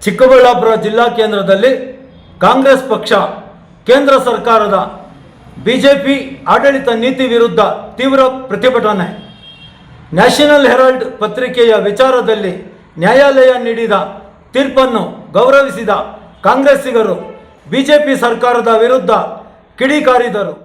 ಚಿಕ್ಕಬಳ್ಳಾಪುರ ಜಿಲ್ಲಾ ಕೇಂದ್ರದಲ್ಲಿ ಕಾಂಗ್ರೆಸ್ ಪಕ್ಷ ಕೇಂದ್ರ ಸರ್ಕಾರದ ಬಿಜೆಪಿ ಆಡಳಿತ ನೀತಿ ವಿರುದ್ಧ ತೀವ್ರ ಪ್ರತಿಭಟನೆ. ನ್ಯಾಷನಲ್ ಹೆರಾಲ್ಡ್ ಪತ್ರಿಕೆಯ ವಿಚಾರದಲ್ಲಿ ನ್ಯಾಯಾಲಯ ನೀಡಿದ ತೀರ್ಪನ್ನು ಗೌರವಿಸಿದ ಕಾಂಗ್ರೆಸ್ಸಿಗರು ಬಿಜೆಪಿ ಸರ್ಕಾರದ ವಿರುದ್ಧ ಕಿಡಿಕಾರಿದರು.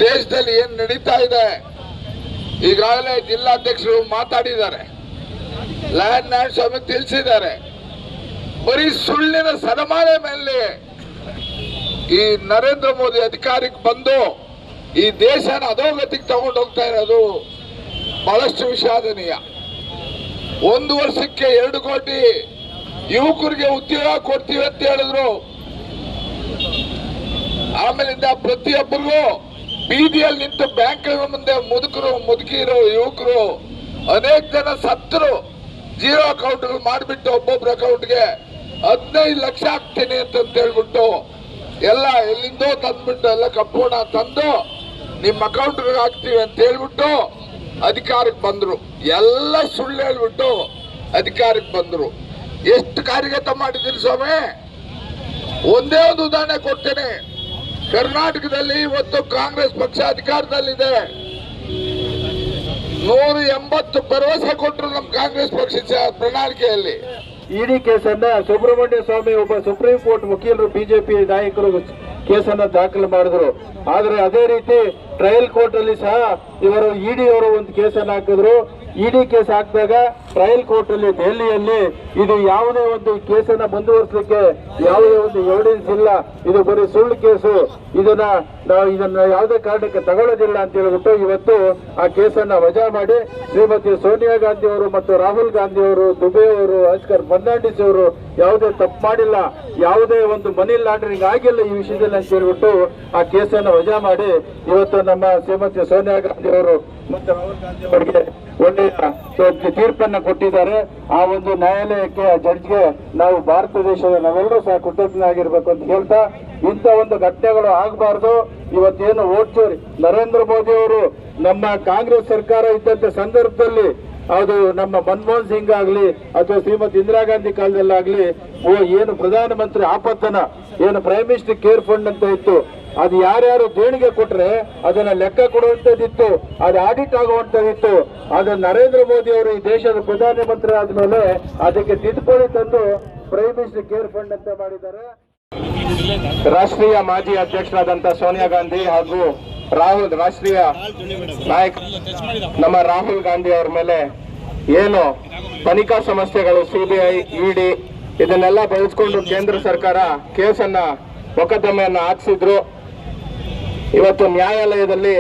ದೇಶದಲ್ಲಿ ಏನು ನಡೀತಾ ಇದೆ, ಈಗಾಗಲೇ ಜಿಲ್ಲಾಧ್ಯಕ್ಷರು ಮಾತಾಡಿದ್ದಾರೆ, ಲ್ಯಾಂಡ್ ಸ್ವಾಮಿ ತಿಳಿಸಿದ್ದಾರೆ. ಬರೀ ಸುಳ್ಳಿನ ಸದಮಾನೆ ಮೇಲೆ ಈ ನರೇಂದ್ರ ಮೋದಿ ಅಧಿಕಾರಕ್ಕೆ ಬಂದು ಈ ದೇಶನ ಅಧೋಗತಿಗೆ ತಗೊಂಡು ಹೋಗ್ತಾ ಇರೋದು ಬಹಳಷ್ಟು ವಿಷಾದನೀಯ. 1 ವರ್ಷಕ್ಕೆ 2 ಕೋಟಿ ಯುವಕರಿಗೆ ಉದ್ಯೋಗ ಕೊಡ್ತೀವಿ ಅಂತ ಹೇಳಿದ್ರು. ಆಮೇಲಿಂದ ಪ್ರತಿಯೊಬ್ಬರಿಗೂ ಬೀದಿಯಲ್ಲಿ ನಿಂತು ಬ್ಯಾಂಕ್ಗಳ ಮುಂದೆ ಮುದುಕಿರೋ ಯುವಕರು ಅನೇಕ ಜನ ಸತ್ತರು. ಜೀರೋ ಅಕೌಂಟ್ಗಳು ಮಾಡಿಬಿಟ್ಟು ಒಬ್ಬೊಬ್ಬರ ಅಕೌಂಟ್ಗೆ 15 ಲಕ್ಷ ಹಾಕ್ತೀನಿ ಅಂತ ಹೇಳ್ಬಿಟ್ಟು ಎಲ್ಲ ಎಲ್ಲಿಂದೋ ತಂದ್ಬಿಟ್ಟು ಎಲ್ಲ ಕಪ್ಪೋಣ ತಂದು ನಿಮ್ಮ ಅಕೌಂಟ್ಗೆ ಹಾಕ್ತೀವಿ ಅಂತ ಹೇಳ್ಬಿಟ್ಟು ಅಧಿಕಾರಕ್ಕೆ ಬಂದ್ರು. ಎಲ್ಲ ಸುಳ್ಳು ಹೇಳ್ಬಿಟ್ಟು ಅಧಿಕಾರಕ್ಕೆ ಬಂದ್ರು. ಎಷ್ಟು ಕಾರ್ಯಗತ ಮಾಡಿದ್ದೀರಿ ಸ್ವಾಮಿ? ಒಂದೇ ಒಂದು ಉದಾಹರಣೆ ಕೊಡ್ತೇನೆ. ಕರ್ನಾಟಕದಲ್ಲಿ ಇವತ್ತು ಕಾಂಗ್ರೆಸ್ ಪಕ್ಷ ಅಧಿಕಾರದಲ್ಲಿದೆ. 180 ಭರವಸೆ ಕೊಟ್ಟರು ನಮ್ಮ ಕಾಂಗ್ರೆಸ್ ಪಕ್ಷ ಪ್ರಣಾಳಿಕೆಯಲ್ಲಿ. ಇಡಿ ಕೇಸನ್ನ ಸುಬ್ರಹ್ಮಣ್ಯ ಸ್ವಾಮಿ ಒಬ್ಬ ಸುಪ್ರೀಂ ಕೋರ್ಟ್ ವಕೀಲರು ಬಿಜೆಪಿ ನಾಯಕರು ಕೇಸನ್ನ ದಾಖಲು ಮಾಡಿದ್ರು. ಆದ್ರೆ ಅದೇ ರೀತಿ ಟ್ರಯಲ್ ಕೋರ್ಟ್ ಅಲ್ಲಿ ಸಹ ಇವರು ಇಡಿ ಅವರು ಒಂದು ಕೇಸನ್ನು ಹಾಕಿದ್ರು. ಇಡಿ ಕೇಸ್ ಹಾಕಿದಾಗ ಟ್ರಯಲ್ ಕೋರ್ಟ್ ಅಲ್ಲಿ ದೆಹಲಿಯಲ್ಲಿ ಇದು ಯಾವುದೇ ಒಂದು ಕೇಸನ್ನ ಮುಂದುವರಿಸಲಿಕ್ಕೆ ಯಾವುದೇ ಒಂದು ಎವಿಡೆನ್ಸ್ ಇಲ್ಲ, ಇದು ಬರೀ ಸುಳ್ಳು ಕೇಸು, ಇದನ್ನ ಯಾವುದೇ ಕಾರಣಕ್ಕೆ ತಗೊಳ್ಳೋದಿಲ್ಲ ಅಂತ ಹೇಳ್ಬಿಟ್ಟು ಇವತ್ತು ಆ ಕೇಸನ್ನ ವಜಾ ಮಾಡಿ ಶ್ರೀಮತಿ ಸೋನಿಯಾ ಗಾಂಧಿ ಅವರು ಮತ್ತು ರಾಹುಲ್ ಗಾಂಧಿ ಅವರು, ದುಬೆ ಅವರು, ಆಸ್ಕರ್ ಫರ್ನಾಂಡಿಸ್ ಅವರು ಯಾವುದೇ ತಪ್ಪು ಮಾಡಿಲ್ಲ, ಯಾವುದೇ ಒಂದು ಮನಿ ಲಾಂಡ್ರಿಂಗ್ ಆಗಿಲ್ಲ ಈ ವಿಷಯದಲ್ಲಿ ಅಂತ ಹೇಳ್ಬಿಟ್ಟು ಆ ಕೇಸನ್ನು ವಜಾ ಮಾಡಿ ಇವತ್ತು ನಮ್ಮ ಶ್ರೀಮತಿ ಸೋನಿಯಾ ಗಾಂಧಿ ಅವರು ಮತ್ತು ರಾಹುಲ್ ಗಾಂಧಿ ಅವರಿಗೆ ಒಳ್ಳೆಯ ತೀರ್ಪನ್ನು ಕೊಟ್ಟಿದ್ದಾರೆ. ಆ ಒಂದು ನ್ಯಾಯಾಲಯಕ್ಕೆ, ಆ ಜಡ್ಜ್ಗೆ ನಾವು ಭಾರತ ದೇಶದ ನಾವೆಲ್ಲರೂ ಸಹ ಕೃತಜ್ಞರಾಗಿರ್ಬೇಕು ಅಂತ ಹೇಳ್ತಾ, ಇಂಥ ಒಂದು ಘಟನೆಗಳು ಆಗಬಾರ್ದು. ಇವತ್ತೇನು ವೋಟ್ ಚೋರಿ, ನರೇಂದ್ರ ಮೋದಿ ಅವರು ನಮ್ಮ ಕಾಂಗ್ರೆಸ್ ಸರ್ಕಾರ ಇದ್ದಂತ ಸಂದರ್ಭದಲ್ಲಿ ಅದು ನಮ್ಮ ಮನಮೋಹನ್ ಸಿಂಗ್ ಆಗಲಿ ಅಥವಾ ಶ್ರೀಮತಿ ಇಂದಿರಾ ಗಾಂಧಿ ಕಾಲದಲ್ಲಾಗ್ಲಿ ಏನು ಪ್ರಧಾನಮಂತ್ರಿ ಆಪತ್ತನ ಏನು ಪ್ರೈಮ್ ಮಿನಿಸ್ಟರ್ ಕೇರ್ ಫಂಡ್ ಅಂತ ಇತ್ತು, ಅದು ಯಾರ್ಯಾರು ದೇಣಿಗೆ ಕೊಟ್ರೆ ಅದನ್ನ ಲೆಕ್ಕ ಕೊಡುವಂತದ್ದಿತ್ತು, ಅದು ಆಡಿಟ್ ಆಗುವಂತದ್ದಿತ್ತು. ಅದನ್ನ ನರೇಂದ್ರ ಮೋದಿ ಅವರು ಈ ದೇಶದ ಪ್ರಧಾನಮಂತ್ರಿ ಆದ್ಮೇಲೆ ಅದಕ್ಕೆ ತಿದ್ದುಪಡಿ ತಂದು ಪ್ರೈಮ್ ಮಿನಿಸ್ಟರ್ ಕೇರ್ ಫಂಡ್ ಅಂತ ಮಾಡಿದ್ದಾರೆ. ರಾಷ್ಟ್ರೀಯ ಮಾಜಿ ಅಧ್ಯಕ್ಷರಾದಂತಹ ಸೋನಿಯಾ ಗಾಂಧಿ ಹಾಗೂ ರಾಷ್ಟ್ರೀಯ ನಾಯಕ ನಮ್ಮ ರಾಹುಲ್ ಗಾಂಧಿ ಅವರ ಮೇಲೆ ಏನು ತನಿಖಾ ಸಂಸ್ಥೆಗಳು ಸಿಬಿಐ, ಇಡಿ ಇದನ್ನೆಲ್ಲ ಬಳಸಿಕೊಂಡು ಕೇಂದ್ರ ಸರ್ಕಾರ ಕೇಸನ್ನ ಮೊಕದ್ದಮೆಯನ್ನ ಹಾಕಿಸಿದ್ರು. ಇವತ್ತು ನ್ಯಾಯಾಲಯದಲ್ಲಿ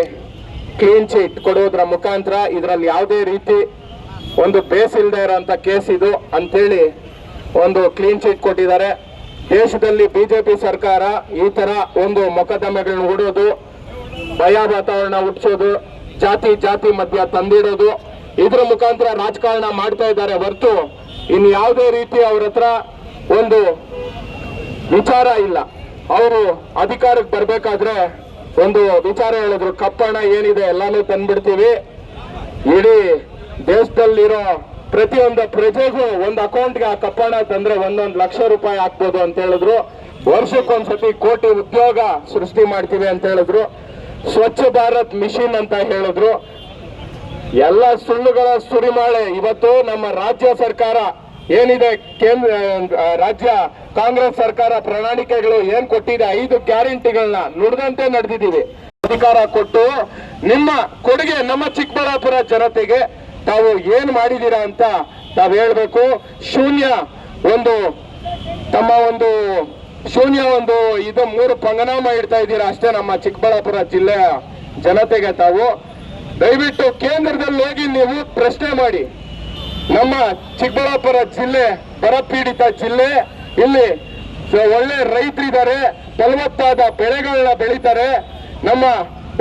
ಕ್ಲೀನ್ ಚಿಟ್ ಕೊಡುವುದರ ಮುಖಾಂತರ ಇದರಲ್ಲಿ ಯಾವುದೇ ರೀತಿ ಒಂದು ಬೇಸ್ ಇಲ್ಲದೆ ಇರೋಂಥ ಕೇಸ್ ಇದು ಅಂತೇಳಿ ಒಂದು ಕ್ಲೀನ್ ಚಿಟ್ ಕೊಟ್ಟಿದ್ದಾರೆ. ದೇಶದಲ್ಲಿ ಬಿಜೆಪಿ ಸರ್ಕಾರ ಈ ತರ ಒಂದು ಮೊಕದ್ದಮೆಗಳನ್ನ ಹೂಡೋದು, ಭಯ ವಾತಾವರಣ ಹುಟ್ಟಿಸೋದು, ಜಾತಿ ಮಧ್ಯ ತಂದಿಡೋದು, ಇದ್ರ ಮುಖಾಂತರ ರಾಜಕಾರಣ ಮಾಡ್ತಾ ಇದ್ದಾರೆ ಹೊರತು ಇನ್ನು ಯಾವುದೇ ರೀತಿ ಅವ್ರ ಹತ್ರ ಒಂದು ವಿಚಾರ ಇಲ್ಲ. ಅವರು ಅಧಿಕಾರಕ್ಕೆ ಬರ್ಬೇಕಾದ್ರೆ ಒಂದು ವಿಚಾರ ಹೇಳಿದ್ರು, ಕಪ್ಪಣ ಏನಿದೆ ಎಲ್ಲಾನು ತಂದ್ಬಿಡ್ತೀವಿ, ಇಡೀ ದೇಶದಲ್ಲಿರೋ ಪ್ರತಿಯೊಂದು ಪ್ರಜೆಗೂ ಒಂದು ಅಕೌಂಟ್ಗೆ ಆ ಕಪ್ಪಣ ತಂದ್ರೆ 1 ಲಕ್ಷ ರೂಪಾಯಿ ಹಾಕ್ಬೋದು ಅಂತ ಹೇಳಿದ್ರು. ವರ್ಷಕ್ಕೊಂದ್ಸತಿ ಕೋಟಿ ಉದ್ಯೋಗ ಸೃಷ್ಟಿ ಮಾಡ್ತೀವಿ ಅಂತ ಹೇಳಿದ್ರು. ಸ್ವಚ್ಛ ಭಾರತ್ ಮಿಷನ್ ಅಂತ ಹೇಳಿದ್ರು. ಎಲ್ಲ ಸುಳ್ಳುಗಳ ಸುರಿಮಾಳೆ. ಇವತ್ತು ನಮ್ಮ ರಾಜ್ಯ ಸರ್ಕಾರ ಏನಿದೆ, ರಾಜ್ಯ ಕಾಂಗ್ರೆಸ್ ಸರ್ಕಾರ ಪ್ರಣಾಳಿಕೆಗಳು ಏನ್ ಕೊಟ್ಟಿದೆ, 5 ಗ್ಯಾರಂಟಿಗಳನ್ನ ನುಡಿದಂತೆ ನಡೆದಿದ್ದೀವಿ. ಅಧಿಕಾರ ಕೊಟ್ಟು ನಿಮ್ಮ ಕೊಡುಗೆ ನಮ್ಮ ಚಿಕ್ಕಬಳ್ಳಾಪುರ ಜನತೆಗೆ ತಾವು ಏನ್ ಮಾಡಿದೀರಾ ಅಂತ ತಾವು ಹೇಳ್ಬೇಕು. ಶೂನ್ಯ ಒಂದು ಇದು 3 ಪಂಗನಾಮ ಇಡ್ತಾ ಇದ್ದೀರಾ ಅಷ್ಟೇ ನಮ್ಮ ಚಿಕ್ಕಬಳ್ಳಾಪುರ ಜಿಲ್ಲೆಯ ಜನತೆಗೆ. ತಾವು ದಯವಿಟ್ಟು ಕೇಂದ್ರದಲ್ಲಿ ಹೋಗಿ ನೀವು ಪ್ರಶ್ನೆ ಮಾಡಿ. ನಮ್ಮ ಚಿಕ್ಕಬಳ್ಳಾಪುರ ಜಿಲ್ಲೆ ಬರಪೀಡಿತ ಜಿಲ್ಲೆ, ಇಲ್ಲಿ ಒಳ್ಳೆ ರೈತರಿದ್ದಾರೆ, ಫಲವತ್ತಾದ ಬೆಳೆಗಳನ್ನ ಬೆಳೀತಾರೆ. ನಮ್ಮ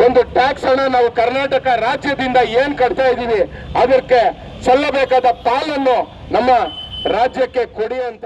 ಒಂದು ಟ್ಯಾಕ್ಸ್ ಹಣ ನಾವು ಕರ್ನಾಟಕ ರಾಜ್ಯದಿಂದ ಏನ್ ಕಟ್ತಾ ಇದ್ದೀವಿ ಅದಕ್ಕೆ ಸಲ್ಲಬೇಕಾದ ಪಾಲನ್ನು ನಮ್ಮ ರಾಜ್ಯಕ್ಕೆ ಕೊಡಿ ಅಂತ